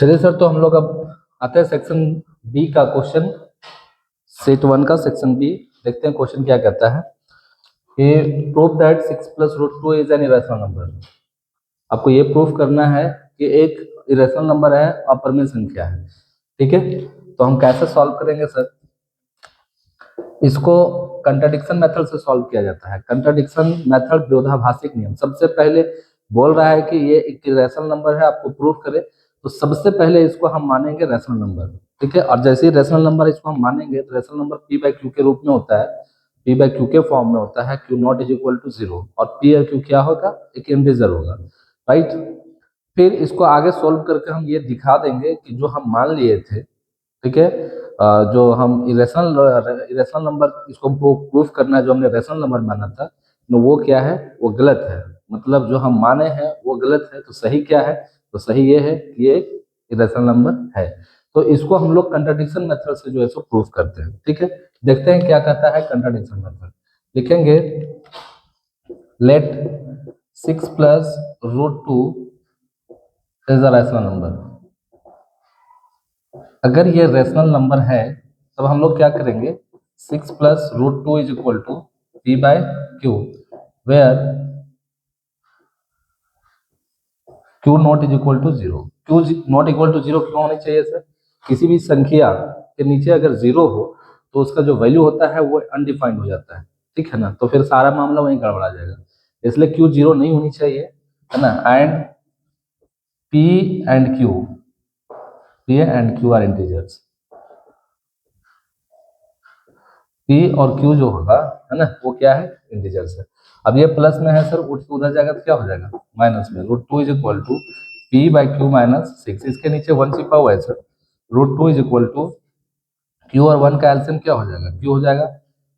चलिए सर, तो हम लोग अब आते हैं सेक्शन बी का क्वेश्चन, सेट 1 का सेक्शन बी। देखते हैं क्वेश्चन क्या कहता है कि prove that 6 plus root 2 is an irrational number. आपको ये प्रूफ करना है कि एक इरेशनल नंबर है, अपरिमेय संख्या है। ठीक है, तो हम कैसे सॉल्व करेंगे सर? इसको कंट्राडिक्शन मेथड से सॉल्व किया जाता है। कंट्राडिक्शन मेथड विरोधाभासी नियम। सबसे पहले बोल रहा है कि ये एक रैशनल नंबर है, आपको प्रूफ करे, तो सबसे पहले इसको हम मानेंगे रैशनल नंबर। ठीक है, और जैसे ही रैशनल नंबर इसको हम मानेंगे तो rational number P by Q के रूप में होता है, पी बाई क्यू के फॉर्म में होता है, Q not is equal to 0, और पी और क्यू क्या होगा? एक इंटीजर होगा, राइट। फिर इसको आगे सोल्व करके हम ये दिखा देंगे कि जो हम मान लिए थे, ठीक है, जो हम इरेशनल नंबर इसको प्रूफ करना है, जो हमने रेशनल नंबर माना था, तो वो क्या है? वो गलत है। मतलब जो हम माने हैं वो गलत है, तो सही क्या है? तो सही ये है कि ये इरेशनल नंबर है। तो इसको हम लोग कंट्राडिक्शन मेथड से जो है सो प्रूफ करते हैं। ठीक है, देखते हैं क्या कहता है कंट्राडिक्शन मेथड। लिखेंगे let 6 plus root 2 is a rational number. अगर ये रैशनल नंबर है तब हम लोग क्या करेंगे? 6 plus root 2 is equal to P by Q, where Q not is equal to 0। Q not equal to 0 क्यों होनी चाहिए सर? किसी भी संख्या के नीचे अगर 0 हो तो उसका जो वैल्यू होता है वो अनडिफाइंड हो जाता है। ठीक है ना, तो फिर सारा मामला वहीं गड़बड़ा जाएगा, इसलिए क्यू 0 नहीं होनी चाहिए, है ना। And P and Q, P and Q R integers. P और क्यू जो होगा, है ना, वो क्या है? इंटीजर्स है। अब ये प्लस में है सर, उठ के उधर जाएगा तो क्या हो जाएगा? माइनस में। Root 2 is equal to P by Q minus 6। इसके नीचे 1 छिपा हुआ है sir. Root 2 is equal to Q और 1 का एलसीएम क्या हो जाएगा? क्यू हो जाएगा।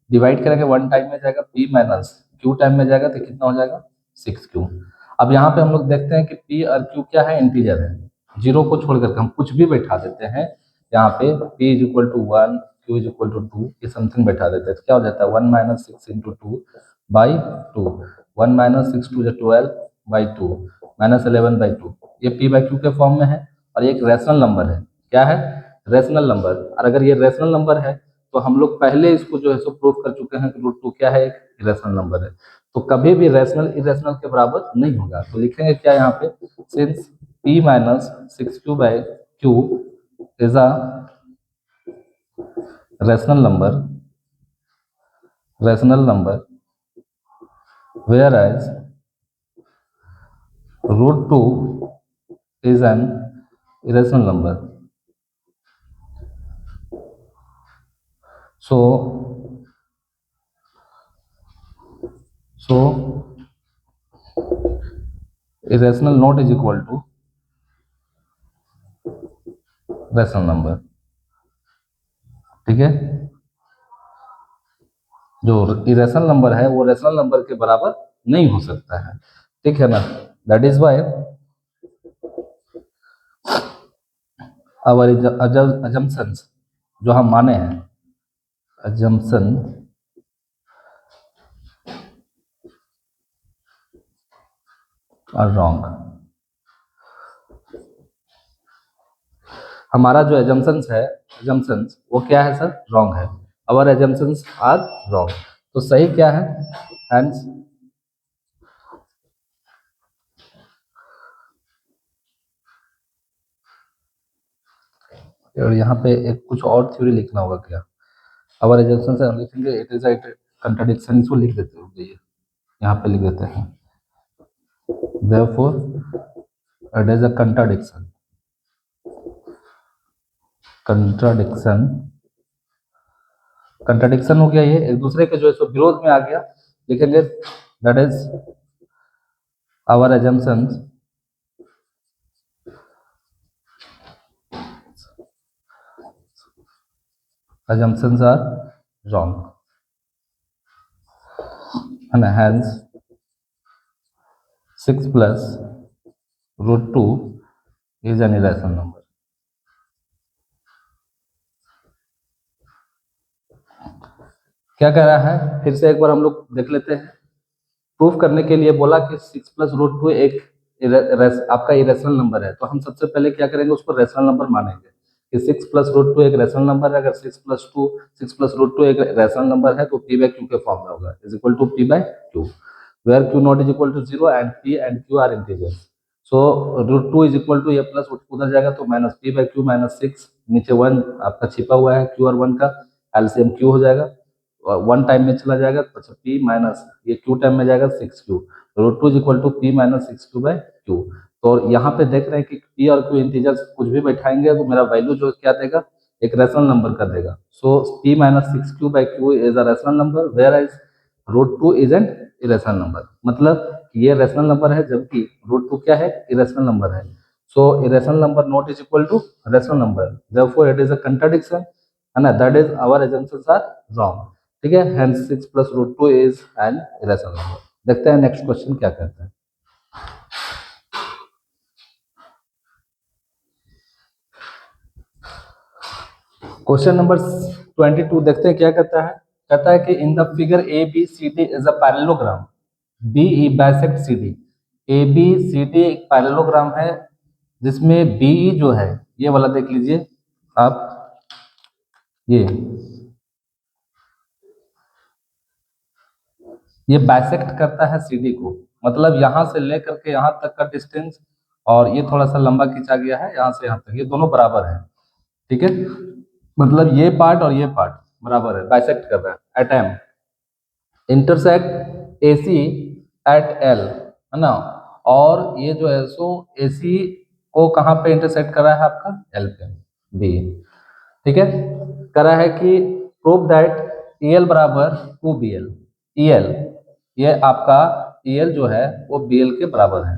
डिवाइड करेंगे 1 टाइम में जाएगा, पी माइनस क्यू टाइम में जाएगा, तो कितना हो जाएगा? 6 क्यू। अब यहाँ पे हम लोग देखते हैं कि पी और क्यू क्या है? इंटीजर है। जीरो को छोड़ करके हम कुछ भी बैठा देते हैं यहाँ पे। P is equal to 1, Q is equal to 2, ये समथिंग बैठा देते हैं, तो क्या हो जाता है? 1 minus 6 into 2 by 2। 1 minus 6 two 12 by 2 minus 11 by 2। ये पी बाई क्यू के फॉर्म में है, और ये एक रैशनल नंबर है। क्या है? Rational number. और अगर ये रैशनल नंबर है तो हम लोग पहले इसको जो है सो प्रूफ कर चुके हैं कि रूट 2 क्या है? एक इरेशनल नंबर है। तो कभी भी रैशनल इरेशनल के बराबर नहीं होगा। तो लिखेंगे क्या यहाँ पे? Since p minus 6q by Q is a rational number where as root 2 is an irrational number. So irrational not is equal to rational number. ठीक है, जो इरेशनल नंबर है वो रैशनल नंबर के बराबर नहीं हो सकता है। ठीक है ना, that is why our assumptions, जो हम माने हैं, अजम्पशन आर रॉन्ग। हमारा जो एजम्पशंस वो क्या है सर? रॉन्ग है। Our assumptions are wrong. तो सही क्या है? हेंस और यहाँ पे एक कुछ और थ्योरी लिखना होगा क्या? आवर एजम्पशंस से हम लिखेंगे इट इज अ कंट्राडिक्शन, इसको लिख देते हैं, यहाँ पे लिख देते हैं therefore it is a contradiction हो गया, ये एक दूसरे के जो है सो विरोध में आ गया। लिखेंगे that is our assumptions are wrong, and hence 6 plus root 2 is an irrational number. क्या कह रहा है? फिर से एक बार हम लोग देख लेते हैं। प्रूफ करने के लिए बोला कि 6 प्लस रूट 2 एक आपका इरेशनल नंबर है, तो हम सबसे पहले क्या करेंगे, उसको रेशनल नंबर मानेंगे कि 6 + √2 एक रेशनल नंबर है। अगर 6 + √2 एक रेशनल नंबर है तो p बाय q के फॉर्म में होगा, is equal to p by q, where q not is equal to 0 and p and q are integers. So √2 is equal to ये प्लस उधर जाएगा तो minus p by q minus 6, नीचे 1 आपका छिपा हुआ है, q और 1 का एलसीएम q हो जाएगा, और 1 टाइम में चला जाएगा, अच्छा p माइनस ये q टाइम में जाएगा 6q, √2 is equal to p minus 6q by q। तो यहाँ पे देख रहे हैं कि p और q इंटीजर्स कुछ भी बैठाएंगे तो मेरा वैल्यू जो क्या देगा, एक रेशनल नंबर का देगा। So p minus 6q by q is a rational number, where as √2 is an irrational number. मतलब ये रेशनल नंबर है जबकि √2 क्या है, इरेशनल नंबर है। So irrational number not is equal to rational number, therefore it is a contradiction, है ना, that is our assumptions are wrong. ठीक है, hence 6 + √2 is an irrational number. देखते हैं नेक्स्ट क्वेश्चन क्या कहता है। क्वेश्चन नंबर 22 देखते हैं क्या कहता है। कहता है कि in the figure A B C D is a parallelogram, B E bisect C D. A B C D एक पैरेललोग्राम है जिसमें बी ई जो है, ये वाला देख लीजिए आप, ये बाइसेक्ट करता है सीडी को, मतलब यहाँ से लेकर के यहाँ तक का डिस्टेंस, और ये थोड़ा सा लंबा खींचा गया है यहाँ से यहाँ तक, ये दोनों बराबर है। ठीक है, मतलब ये पार्ट और ये पार्ट बराबर है, बाइसेक्ट कर रहा है। At M intersect A C at L, है ना, और ये जो है सो ए सी को कहाँ पे इंटरसेक्ट कर रहा है आपका, एल पे, बी। ठीक है, करा है कि प्रूव दैट ई एल बराबर two B L, E L, ये आपका ई एल जो है वो बी एल के बराबर है।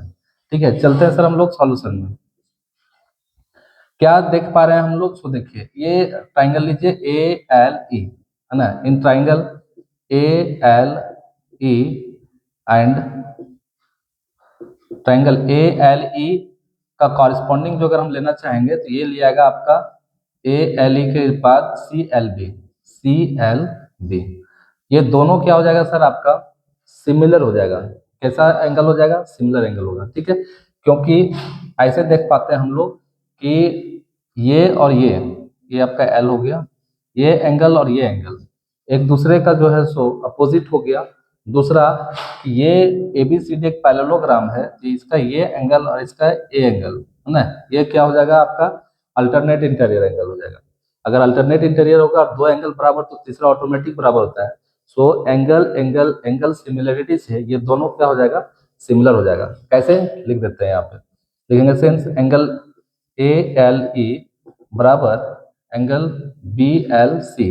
ठीक है, चलते हैं सर हम लोग सॉल्यूशन में। क्या देख पा रहे हैं हम लोग, सो देखिए ये ट्राइंगल लीजिए ए एल ई, है ना, इन triangle A L E and triangle A L ई का कॉरिस्पॉन्डिंग जो अगर हम लेना चाहेंगे तो ये लिया जाएगा आपका ए एल ई के बाद C L B, C L B. ये दोनों क्या हो जाएगा सर आपका, सिमिलर हो जाएगा। कैसा एंगल हो जाएगा, सिमिलर एंगल होगा। ठीक है, क्योंकि ऐसे देख पाते हैं हम लोग कि ये और ये आपका एल हो गया, ये एंगल और ये एंगल एक दूसरे का जो है सो अपोजिट हो गया। दूसरा कि ये ए बी सी डी एक पैरेललोग्राम है, तो इसका ये एंगल और इसका ए एंगल, है ना, ये क्या हो जाएगा आपका अल्टरनेट इंटीरियर एंगल हो जाएगा। अगर अल्टरनेट इंटीरियर होगा और दो एंगल बराबर तो तीसरा ऑटोमेटिक बराबर होता है। So angle angle angle similarity से ये दोनों क्या हो जाएगा, सिमिलर हो जाएगा। कैसे लिख देते हैं यहाँ पे, लिखेंगे since angle A L E बराबर angle B L C,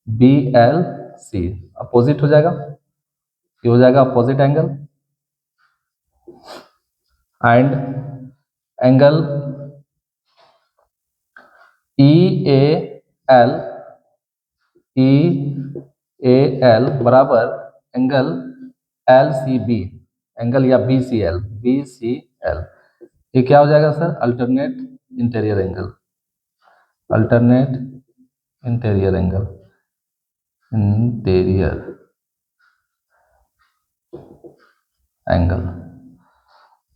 B L C opposite हो जाएगा, ये हो जाएगा opposite angle, and angle E A L, E A L बराबर angle L C B, angle या B C L, B C L. ये क्या हो जाएगा sir, alternate interior angle, alternate interior angle, interior angle.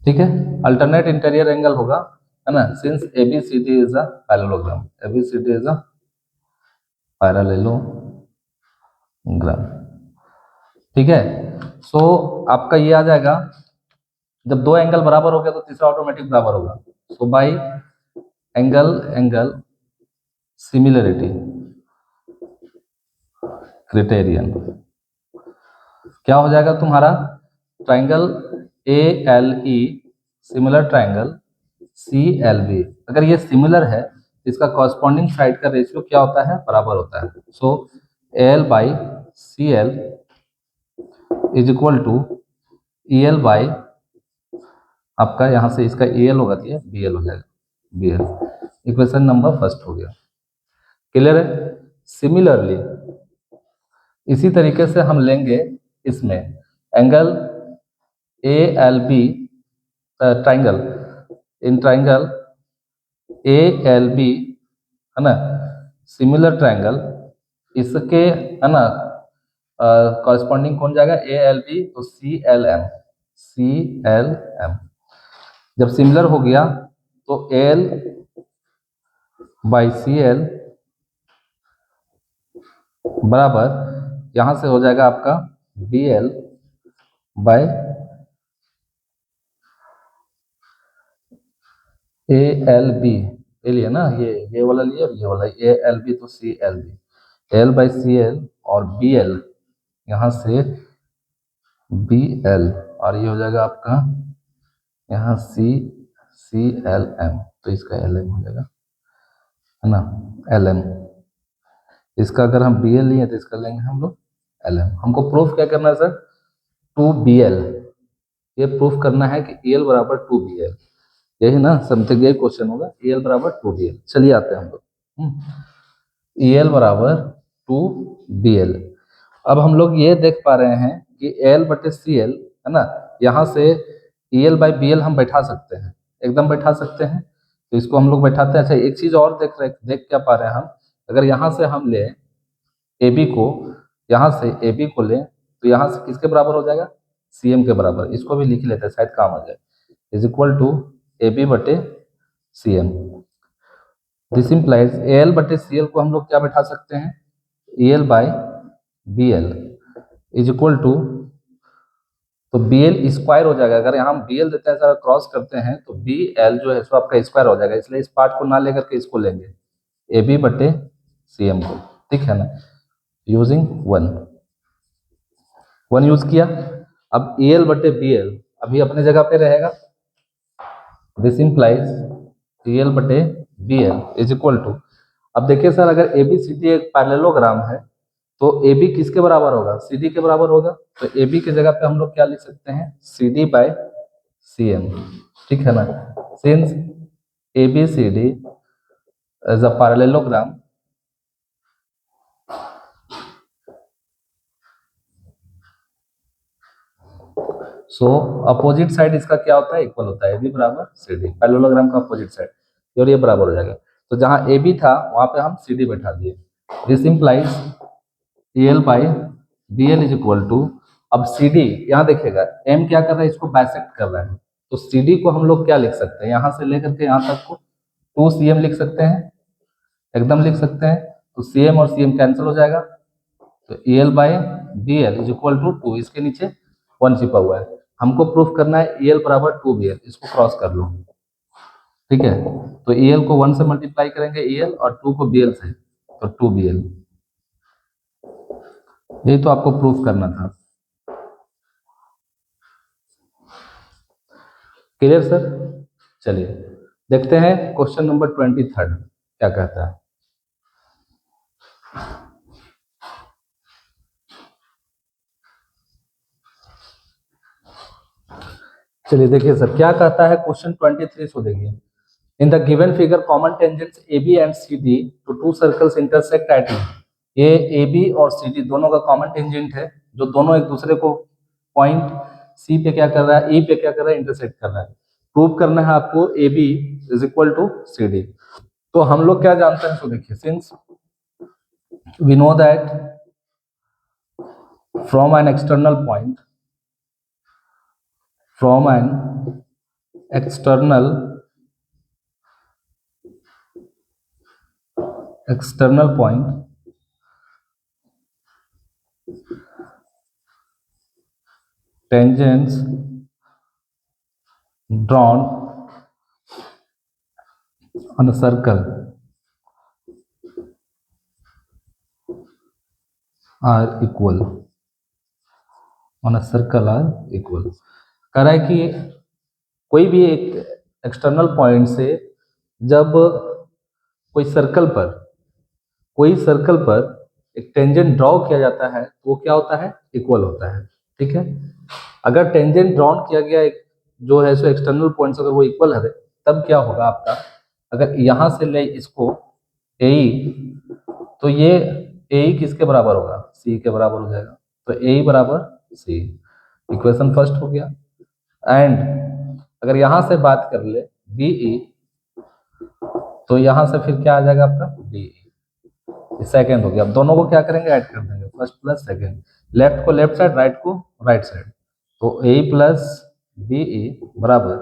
ठीक है, अल्टरनेट इंटीरियर एंगल होगा, है ना, since A B C D is a parallelogram, A B C D is a parallelogram. ठीक है, सो आपका ये आ जाएगा, जब दो एंगल बराबर हो गया तो तीसरा ऑटोमेटिक बराबर होगा। So by angle angle similarity criterion क्या हो जाएगा तुम्हारा, triangle A L E similar triangle C L B, अगर ये सिमिलर है तो इसका कॉरस्पॉन्डिंग साइड का रेशियो क्या होता है, बराबर होता है। So L by C L is equal to E L by आपका यहाँ से इसका ए एल होगा तो ये बी एल हो जाएगा, B L. Equation number first हो गया, क्लियर है। सिमिलरली इसी तरीके से हम लेंगे इसमें angle A L B, triangle, in triangle A L B, है ना, सिमिलर ट्राइंगल, इसके, है ना, कॉरस्पॉन्डिंग कौन जाएगा, ए एल बी तो C L M, C L M. जब सिमिलर हो गया तो एल बाई सी एल बराबर यहां से हो जाएगा आपका B L by A L B. ये लिया ना, ये वाला लिया और ये वाला ए एल बी, तो C L B, L by C L और बी एल यहाँ से बी एल, और ये हो जाएगा आपका यहाँ सी सी एल एम, तो इसका एल एम हो जाएगा, है ना, एल एम। इसका अगर हम बी एल लिए तो इसका लेंगे हम लोग एल एम। हमको प्रूफ क्या करना है सर, टू बी एल, ये प्रूफ करना है कि ई एल बराबर टू बी एल, यही ना समथिंग, यही क्वेश्चन होगा, ई एल बराबर टू बी एल। चलिए आते हैं हम लोग, ई एल बराबर टू बी एल। अब हम लोग ये देख पा रहे हैं कि एल बटे सी एल, है ना, यहाँ से E L by B L हम बैठा सकते हैं, एकदम बैठा सकते हैं, तो इसको हम लोग बैठाते हैं। अच्छा, एक चीज और देख क्या पा रहे हैं हम, अगर यहाँ से हम ले ए बी को, यहाँ से ए बी को लें तो यहाँ से किसके बराबर हो जाएगा, सी एम के बराबर। इसको भी लिख लेते हैं, शायद काम आ जाए, is equal to A B बटे C M. This implies A L बटे सी एल को हम लोग क्या बैठा सकते हैं, A L by B L is equal to, तो बी एल स्क्वायर हो जाएगा। अगर यहाँ हम बी एल देते हैं सर, क्रॉस करते हैं तो बी एल जो है सो आपका स्क्वायर हो जाएगा, इसलिए इस पार्ट को ना लेकर के इसको लेंगे, ए बी बटे सी एम को, ठीक है ना, यूजिंग वन यूज किया। अब ए एल बटे बी एल अभी अपने जगह पे रहेगा, दिस इंप्लाइज ए एल बटे B L is equal to, अब देखिए सर, अगर ए बी सी डी एक पैरेललोग्राम है तो ए बी किसके बराबर होगा, सी डी के बराबर होगा, तो ए बी की जगह पे हम लोग क्या लिख सकते हैं, C D by C M, ठीक है ना, since A B C D is a parallelogram, so opposite side इसका क्या होता है, इक्वल होता है, ए बी बराबर सी डी, पैरेललोग्राम का अपोजिट साइड, और ये बराबर हो जाएगा। तो जहां ए बी था वहां पे हम सी डी बैठा दिए, this implies A L by B L is equal to, अब सी डी यहाँ देखिएगा एम क्या कर रहा है, इसको बाइसेक्ट कर रहा है, तो सी डी को हम लोग क्या लिख सकते हैं, यहाँ से लेकर के यहाँ तक को टू सी एम लिख सकते हैं, एकदम लिख सकते हैं, तो सी एम और सी एम कैंसिल हो जाएगा, तो A L by B L is equal to two, इसके नीचे वन छिपा हुआ है, हमको प्रूफ करना है ए एल बराबर टू बी एल, इसको क्रॉस कर लो, ठीक है, तो ए एल को वन से मल्टीप्लाई करेंगे ए एल और टू को बी एल से, तो टू बी एल, यही तो आपको प्रूफ करना था। क्लियर सर, चलिए देखते हैं क्वेश्चन नंबर 23 क्या कहता है। चलिए देखिए सर क्या कहता है क्वेश्चन 23 को, देखिए, in the given figure common tangents A B and C D to two circles intersect at E, ये ए बी और सी डी दोनों का कॉमन टेंजेंट है, जो दोनों एक दूसरे को पॉइंट सी पे क्या कर रहा है, ई पे क्या कर रहा है, इंटरसेक्ट कर रहा है। प्रूव करना है आपको A B is equal to C D. तो हम लोग क्या जानते हैं, तो देखिए, since we know that from an external point, from an external point tangents drawn on a circle are equal, on a circle are equal। कह रहा है कि कोई भी एक एक्सटर्नल पॉइंट से जब कोई सर्कल पर एक टेंजेंट ड्रॉ किया जाता है तो वो क्या होता है, इक्वल होता है, ठीक है। अगर टेंजेंट ड्रॉन किया गया एक जो है सो एक्सटर्नल पॉइंट अगर वो इक्वल है तब क्या होगा आपका, अगर यहाँ से ले इसको ए, तो ये ए किसके बराबर होगा, सी के बराबर हो जाएगा, तो ए बराबर सी, इक्वेशन फर्स्ट हो गया। एंड अगर यहाँ से बात कर ले बी ई, तो यहाँ से फिर क्या आ जाएगा आपका बी ई, सेकेंड हो गया। अब दोनों को क्या करेंगे, ऐड कर देंगे, फर्स्ट प्लस सेकेंड, लेफ्ट को लेफ्ट साइड, राइट को राइट साइड, तो ए प्लस बी ई बराबर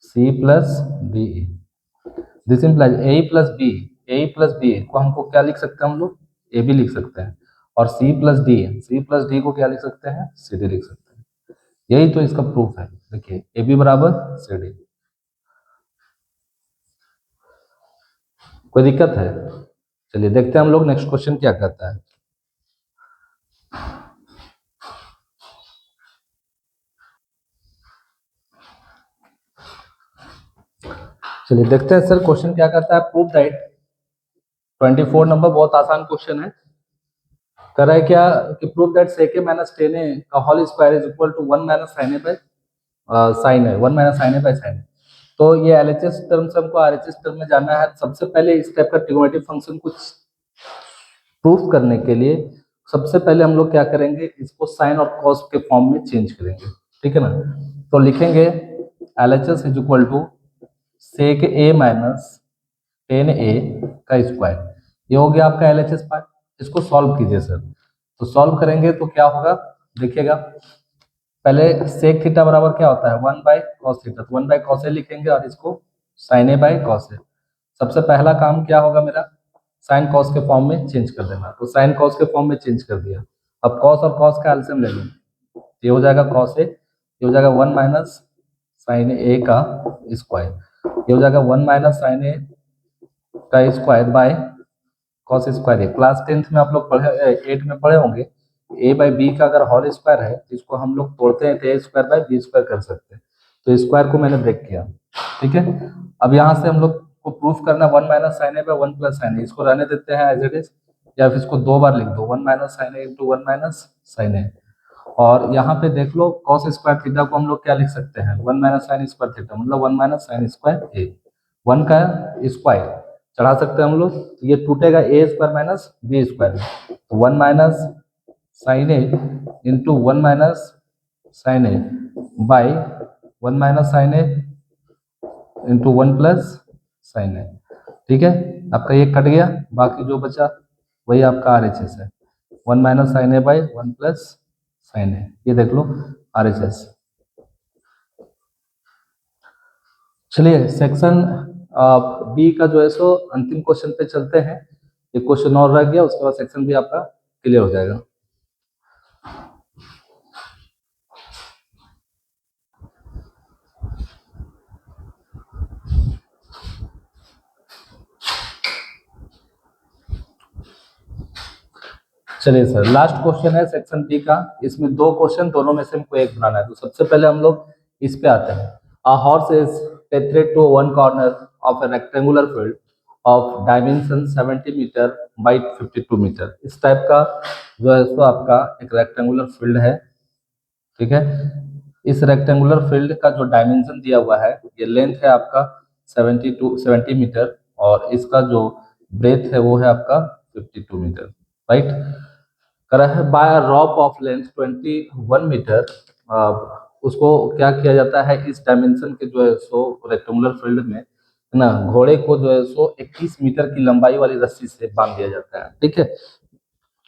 C plus B, this implies A plus B, A plus B को हमको क्या लिख सकते हैं हम लोग, ए बी लिख सकते हैं, और C plus D, C plus D को क्या लिख सकते हैं, सी डी लिख सकते हैं। यही तो इसका प्रूफ है, देखिए ए बी बराबर सी डी। कोई दिक्कत है? चलिए देखते हैं हम लोग नेक्स्ट क्वेश्चन क्या कहता है। चलिए देखते हैं सर क्वेश्चन क्या कहता है। प्रूव दैट 24 नंबर, बहुत आसान क्वेश्चन है। कर रहा है क्या कि prove that sec A minus tan A का whole square is equal to 1 minus sine A by sine है, 1 minus sine A by sine. तो ये एलएचएस टर्म से हमको आरएचएस टर्म में जाना है। सबसे पहले इस टाइप का ट्रिगोनोमेट्रिक फंक्शन कुछ प्रूफ करने के लिए सबसे पहले हम लोग क्या करेंगे, इसको साइन और कॉस के फॉर्म में चेंज करेंगे, ठीक है ना। तो लिखेंगे LHS is equal to sec A minus tan A का स्क्वायर। ये हो गया आपका एलएचएस पार्ट। इसको सॉल्व कीजिए सर। तो सॉल्व करेंगे तो क्या होगा, देखिएगा पहले सेक थीटा बराबर क्या होता है, 1 बाय कॉस थीटा, तो 1 बाय कॉस ए लिखेंगे और इसको sign A by cos A. सबसे पहला काम क्या होगा मेरा, साइन कॉस के फॉर्म में चेंज कर देना। तो साइन कॉस के फॉर्म में चेंज कर दिया। अब कॉस और कॉस का एलसीएम ले लेंगे, ये हो जाएगा कॉस ए, ये हो जाएगा 1 माइनस साइन ए का स्क्वायर, ये हो जाएगा 1 माइनस साइन ए का square by cos square A. Class 10th में आप लोग पढ़े, 8 में पढ़े होंगे, ए बाई बी का अगर होल स्क्वायर है तो इसको हम लोग तोड़ते हैं तो ए स्क्वायर बाई बी स्क्वायर कर सकते हैं। तो स्क्वायर को मैंने ब्रेक किया, ठीक है। अब यहाँ से हम लोग को प्रूफ करना 1 minus sine A by 1 plus sine A, इसको रहने देते हैं एज इट इज, या फिर इसको दो बार लिख दो, 1 minus sine A into 1 minus sine ए। और यहाँ पे देख लो कॉस स्क्वायर थीटा को हम लोग क्या लिख सकते हैं, 1 माइनस साइन स्क्वायर थीटा, मतलब 1 माइनस साइन स्क्वायर ए, 1 का स्क्वायर चढ़ा सकते हैं हम लोग, ये टूटेगा A square minus B square, तो 1 minus sine A into 1 minus sine A by 1 minus sine A into 1 plus sine A, ठीक है। आपका ये कट गया, बाकी जो बचा वही आपका आरएचएस है, 1 minus sine A by 1 plus sine A, ये देख लो आरएचएस। चलिए सेक्शन बी का जो है सो अंतिम क्वेश्चन पे चलते हैं। एक क्वेश्चन और रह गया, उसके बाद सेक्शन भी आपका क्लियर हो जाएगा। चलिए सर लास्ट क्वेश्चन है सेक्शन बी का, इसमें दो क्वेश्चन, दोनों में से हमको एक बनाना है। तो सबसे पहले हम लोग इस पे आते हैं। A horse is tethered to one corner of a rectangular field of dimension 70 metre by 52 metre. इस टाइप का जो है सो आपका एक रेक्टेंगुलर फील्ड है, ठीक है। इस रेक्टेंगुलर फील्ड का जो डायमेंशन दिया हुआ है, ये लेंथ है आपका 70 मीटर, और इसका जो ब्रेथ है वो है आपका 52 मीटर, राइट। करा है by rope of length 21 metre. उसको क्या किया जाता है, इस डायमेंशन के जो है सो रेक्टेंगुलर फील्ड में है ना, घोड़े को जो है सो 21 मीटर की लंबाई वाली रस्सी से बांध दिया जाता है, ठीक है।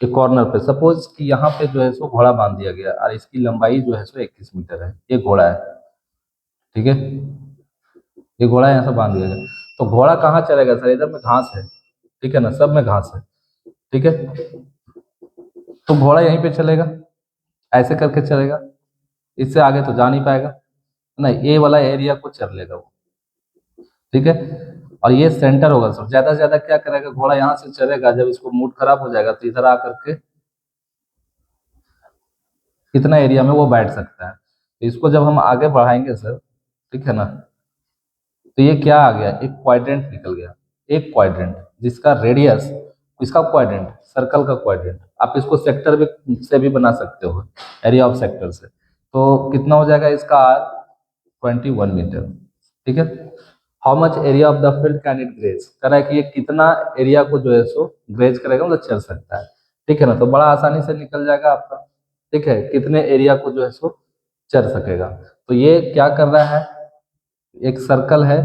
कि कॉर्नर पे सपोज कि यहाँ पे जो है सो घोड़ा बांध दिया गया और इसकी लंबाई जो है सो 21 मीटर है, ये घोड़ा है, ठीक है। ये घोड़ा यहाँ से बांध दिया गया, तो घोड़ा कहाँ चलेगा सर, इधर में घास है, ठीक है ना, सब में घास है, ठीक है। तो घोड़ा यहीं पे चलेगा, ऐसे करके चलेगा, इससे आगे तो जा नहीं पाएगा ना, ये वाला एरिया को चर लेगा वो, ठीक है। और ये सेंटर होगा सर, ज्यादा से ज्यादा क्या करेगा, घोड़ा यहाँ से चलेगा, जब इसको मूड खराब हो जाएगा तो इधर आकर के कितना एरिया में वो बैठ सकता है। तो इसको जब हम आगे बढ़ाएंगे सर, ठीक है ना, तो ये क्या आ गया, एक क्वाड्रेंट निकल गया, एक क्वाड्रेंट जिसका रेडियस, इसका क्वाड्रेंट सर्कल का क्वाड्रेंट, आप इसको सेक्टर भी से भी बना सकते हो, एरिया ऑफ सेक्टर से। तो कितना हो जाएगा इसका आर, 21 मीटर, ठीक है। How much area of the field can it graze, कह रहा है कि ये कितना एरिया को जो है सो ग्रेज करेगा, मतलब चल सकता है, ठीक है ना। तो बड़ा आसानी से निकल जाएगा आपका, ठीक है, कितने एरिया को जो है सो चल सकेगा। तो ये क्या कर रहा है, एक सर्कल है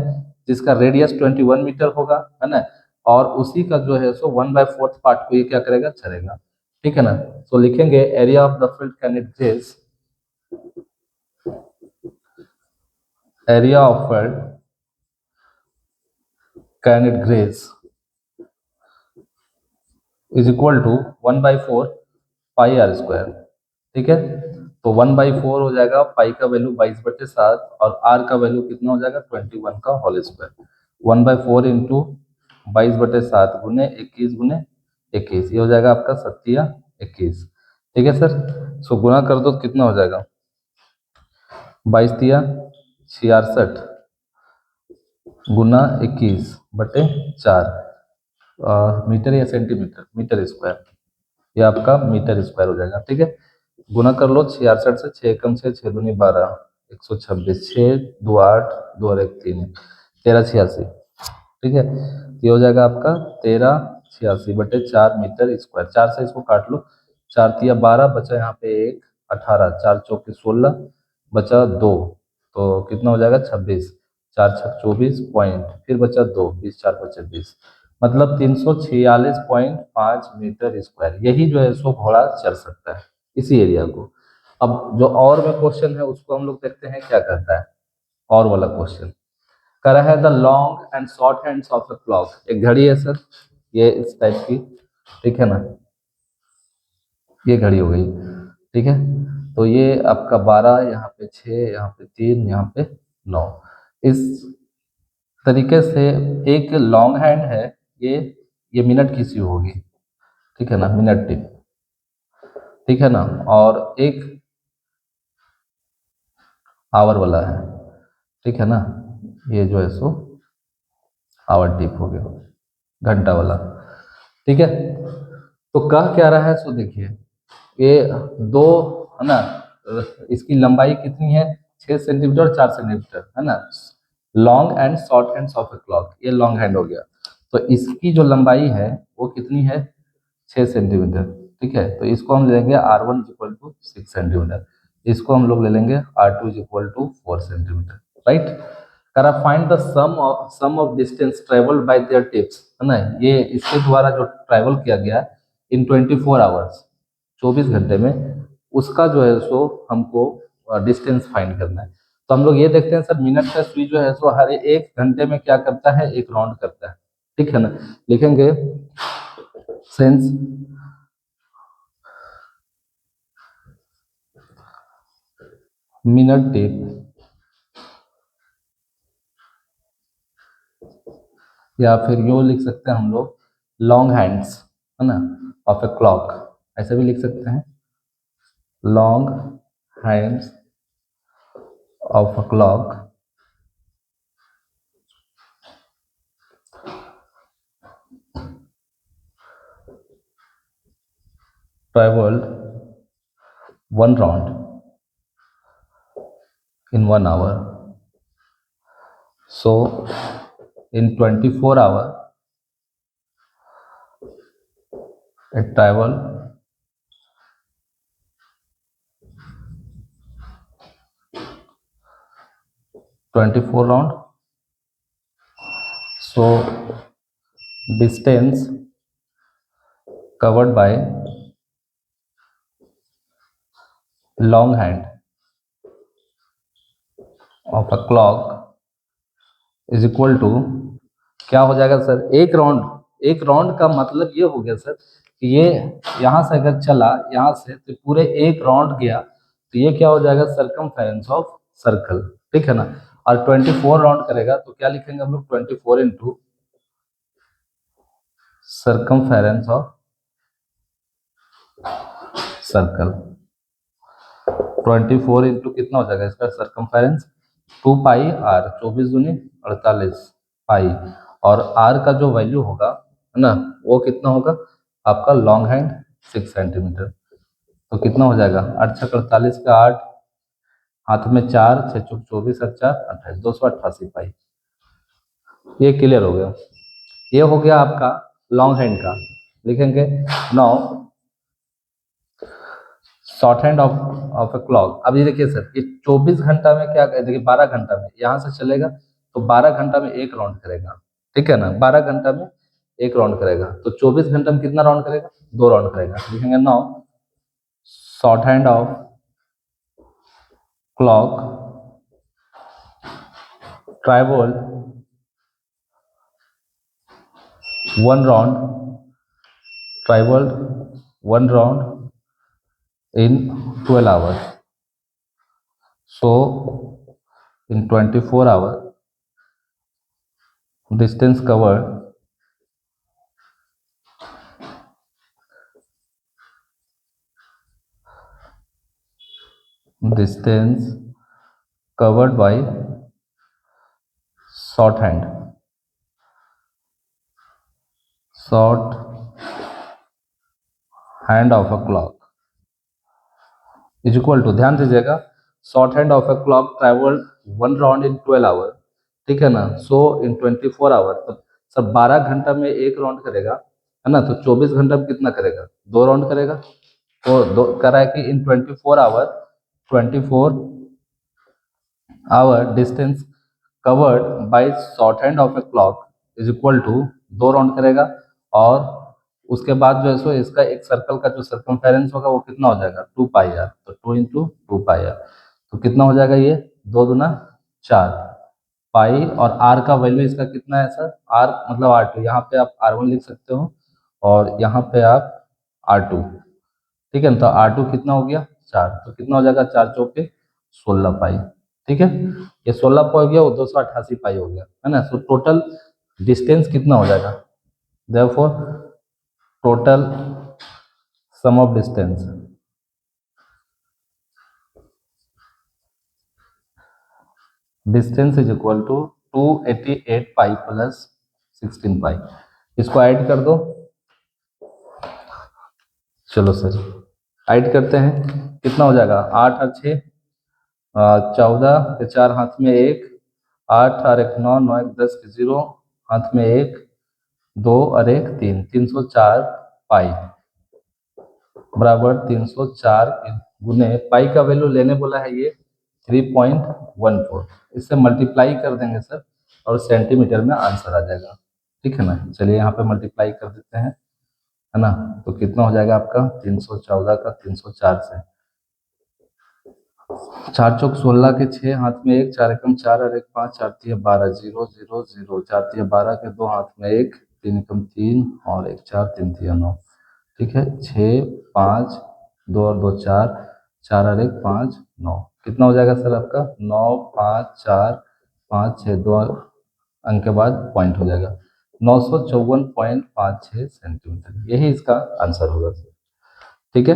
जिसका रेडियस 21 मीटर होगा, है ना, और उसी का जो है सो 1/4 पार्ट को ये क्या करेगा, चलेगा, ठीक है ना। तो लिखेंगे area of the field can it graze area offered can it graze is equal to 1/4 pi r square. ठीक है, तो 1/4 हो जाएगा, पाई का वैल्यू 22/7 और आर का वैल्यू कितना हो जाएगा 21 का होल स्क्वायर। 1/4 इंटू 22/7 गुने 21 गुने 21, ये हो जाएगा आपका 7 21। ठीक है सर, सो गुना कर दो तो कितना हो जाएगा 22 66 गुना 21/4 मीटर या सेंटीमीटर, मीटर स्क्वायर, ये आपका मीटर स्क्वायर हो जाएगा। ठीक है, गुना कर लो 66 से, 6 कम से 6 दूनी 12, 126, 6 2 8 2 और 1 3, 13 86। ठीक है, ये हो जाएगा आपका 13 86/4 मीटर स्क्वायर। 4 से इसको काट लो, 4 तिया 12, बचा यहाँ पे 1 18, 4 चौके 16, बचा 2, तो कितना हो जाएगा 26, 4 छक 24 पॉइंट, फिर बचा 2, 20 4 25 20, मतलब 346.5 मीटर स्क्वायर, यही जो है सो घोड़ा चल सकता है इसी एरिया को। अब जो और में क्वेश्चन है उसको हम लोग देखते हैं क्या कहता है। और वाला क्वेश्चन कह रहा है the long and short hands of the clock, एक घड़ी है सर ये इस टाइप की, ठीक है ना, ये घड़ी हो गई। ठीक है, तो ये आपका 12, यहाँ पे 6, यहाँ पे 3, यहाँ पे 9, इस तरीके से एक लॉन्ग हैंड है, ये ये मिनट की सी होगी, ठीक है ना, मिनट टिप, ठीक है ना, और एक आवर वाला है, ठीक है ना, ये जो है सो आवर टिप हो गया, घंटा वाला। ठीक है, तो कह क्या रहा है सो देखिए, ये दो है ना, इसकी लंबाई कितनी है 6 सेंटीमीटर और 4 सेंटीमीटर है ना, long and short hands of a clock, ये लॉन्ग हैंड हो गया, तो इसकी जो लंबाई है वो कितनी है 6 सेंटीमीटर। ठीक है, तो इसको हम ले लेंगे R1 इक्वल टू 6 सेंटीमीटर, इसको हम लोग ले लेंगे R2 equal to 4 centimetre, right. करा find the sum of distance travelled by their tips, है ना, ये इसके द्वारा जो ट्रैवल किया गया इन 24 आवर्स, 24 घंटे में, उसका जो है सो हमको डिस्टेंस फाइंड करना है। तो हम लोग ये देखते हैं सर, मिनट का सुई जो है सो हर 1 घंटे में क्या करता है, एक राउंड करता है, ठीक है ना, लिखेंगे सेंस मिनट टिप या फिर यो लिख सकते हैं हम लोग लॉन्ग हैंड्स, है ना, ऑफ ए क्लॉक, ऐसे भी लिख सकते हैं long hands of a clock traveled 1 round in 1 hour. So in 24 hour it travel 24 round. So distance covered by long hand of a clock is equal to, क्या हो जाएगा सर, एक round, एक राउंड का मतलब ये हो गया सर कि ये यहाँ से अगर चला यहाँ से तो पूरे एक राउंड गया, तो ये क्या हो जाएगा सरकमफेरेंस ऑफ सर्कल, ठीक है ना, और 24 राउंड करेगा तो क्या लिखेंगे हम लोग 24 into circumference of circle. 24 into कितना हो जाएगा इसका सरकमफेरेंस 2 पाई r, 24 दूनी 48 पाई, और r का जो वैल्यू होगा है ना वो कितना होगा आपका लॉन्ग हैंड 6 सेंटीमीटर, तो कितना हो जाएगा 8 छक 48 का 8, हाथ में 4, 6 चौक 24 और 4 28, 288 पाई। ये क्लियर हो गया, ये हो गया आपका लॉन्ग हैंड का। लिखेंगे now short hand of a clock. अब ये देखिए सर, ये 24 घंटा में क्या, देखिए 12 घंटा में यहाँ से चलेगा तो 12 घंटा में एक राउंड करेगा, ठीक है ना, 12 घंटा में एक राउंड करेगा, तो 24 घंटा में कितना राउंड करेगा, 2 राउंड करेगा। लिखेंगे now short hand of clock traveled one round traveled one round in 12 hours. So in 24 hours, distance covered distance covered by shorthand short hand of a clock is equal to, ध्यान दीजिएगा, short hand of a clock travelled one round in 12 hour, ठीक है ना। सो इन 24 our, तो सब 12 घंटा में एक राउंड करेगा, है ना। तो 24 घंटा में कितना करेगा, दो राउंड करेगा। तो दो कह रहा है कि in 24 hour distance covered by short hand of a clock is equal to, दो राउंड करेगा, और उसके बाद जो है सो इसका एक सर्कल का जो सर्कमफेरेंस होगा वो कितना हो जाएगा, 2 पाई आर। तो 2 × 2 पाई आर, तो कितना हो जाएगा ये, 2 × 4 पाई, और आर का वैल्यू इसका कितना है सर, आर मतलब R2, यहाँ पे आप R1 लिख सकते हो और यहाँ पे आप R2, ठीक है ना। तो R2 कितना हो गया, 4, तो कितना हो जाएगा, 4 चौके 16 पाई, ठीक है। ये 16 पाई हो गया, वो 288 पाई हो गया, है ना। तो टोटल डिस्टेंस कितना हो जाएगा, therefore total sum of distance is equal to 288 pi plus 16 pi. इसको ऐड कर दो, चलो सर ऐड करते हैं, कितना हो जाएगा, 8 और 6 14 के 4 हाथ में 1, 8 और 1 9, 9 1 10 के 0 हाथ में 1, 2 और 1 3, 304 पाई बराबर 304 गुने पाई का वैल्यू लेने बोला है ये 3.14, इससे मल्टीप्लाई कर देंगे सर और सेंटीमीटर में आंसर आ जाएगा, ठीक है ना। चलिए यहाँ पे मल्टीप्लाई कर देते हैं, है ना। तो कितना हो जाएगा आपका, 314 का 304 से, 4 चौक 16 के 6 हाथ में 1, 4 एकम 4 और 1 5, 4 तिया 12, 0 0 0, 4 तिया 12 के 2 हाथ में 1, 3 एकम 3 और 1 4, 3 तिया 9, ठीक है। 6 5 2 और 2 4, 4 और 1 5 9, कितना हो जाएगा सर आपका, 9 5 4 5 6, 2 अंक के बाद पॉइंट हो जाएगा, 954.56 सेंटीमीटर, यही इसका आंसर होगा सर, ठीक है।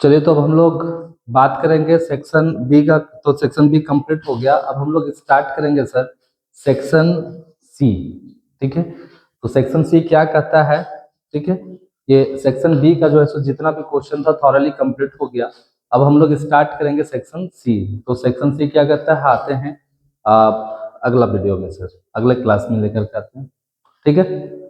चलिए तो अब हम लोग बात करेंगे सेक्शन बी का, तो सेक्शन बी कंप्लीट हो गया। अब हम लोग स्टार्ट करेंगे सर सेक्शन सी, ठीक है। तो सेक्शन सी क्या कहता है, ठीक है। ये सेक्शन बी का जो है सो जितना भी क्वेश्चन था थॉरली कंप्लीट हो गया। अब हम लोग स्टार्ट करेंगे सेक्शन सी। तो सेक्शन सी क्या कहता है, आते हैं अगला वीडियो में सर, अगले क्लास में लेकर के आते हैं, ठीक है।